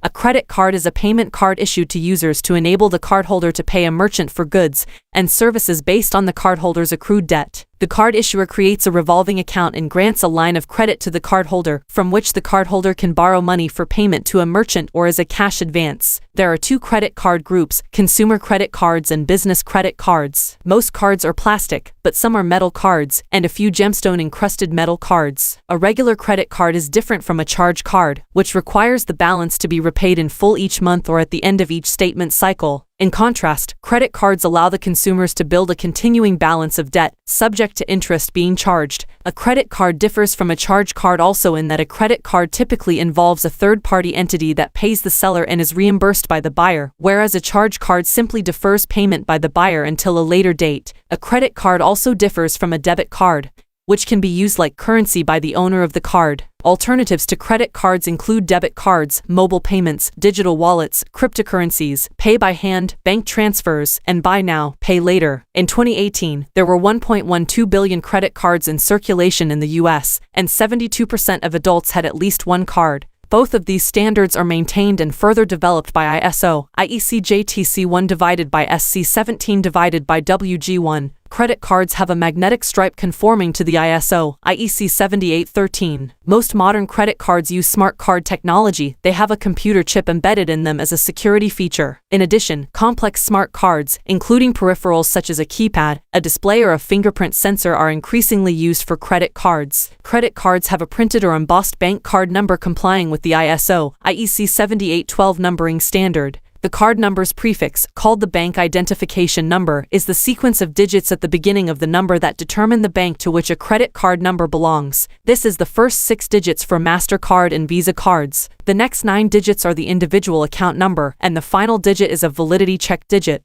A credit card is a payment card issued to users to enable the cardholder to pay a merchant for goods and services based on the cardholder's accrued debt. The card issuer creates a revolving account and grants a line of credit to the cardholder, from which the cardholder can borrow money for payment to a merchant or as a cash advance. There are two credit card groups: consumer credit cards and business credit cards. Most cards are plastic, but some are metal cards, and a few gemstone-encrusted metal cards. A regular credit card is different from a charge card, which requires the balance to be repaid in full each month or at the end of each statement cycle. In contrast, credit cards allow the consumers to build a continuing balance of debt, subject to interest being charged. A credit card differs from a charge card also in that a credit card typically involves a third-party entity that pays the seller and is reimbursed by the buyer, whereas a charge card simply defers payment by the buyer until a later date. A credit card also differs from a debit card, which can be used like currency by the owner of the card. Alternatives to credit cards include debit cards, mobile payments, digital wallets, cryptocurrencies, pay by hand, bank transfers, and buy now, pay later. In 2018, there were 1.12 billion credit cards in circulation in the US, and 72% of adults had at least one card. Both of these standards are maintained and further developed by ISO, IEC-JTC1 divided by SC17 divided by WG1. Credit cards have a magnetic stripe conforming to the ISO, IEC 7813. Most modern credit cards use smart card technology. They have a computer chip embedded in them as a security feature. In addition, complex smart cards, including peripherals such as a keypad, a display or a fingerprint sensor, are increasingly used for credit cards. Credit cards have a printed or embossed bank card number complying with the ISO, IEC 7812 numbering standard. The card number's prefix, called the bank identification number, is the sequence of digits at the beginning of the number that determine the bank to which a credit card number belongs. This is the first 6 digits for MasterCard and Visa cards. The next 9 digits are the individual account number, and the final digit is a validity check digit.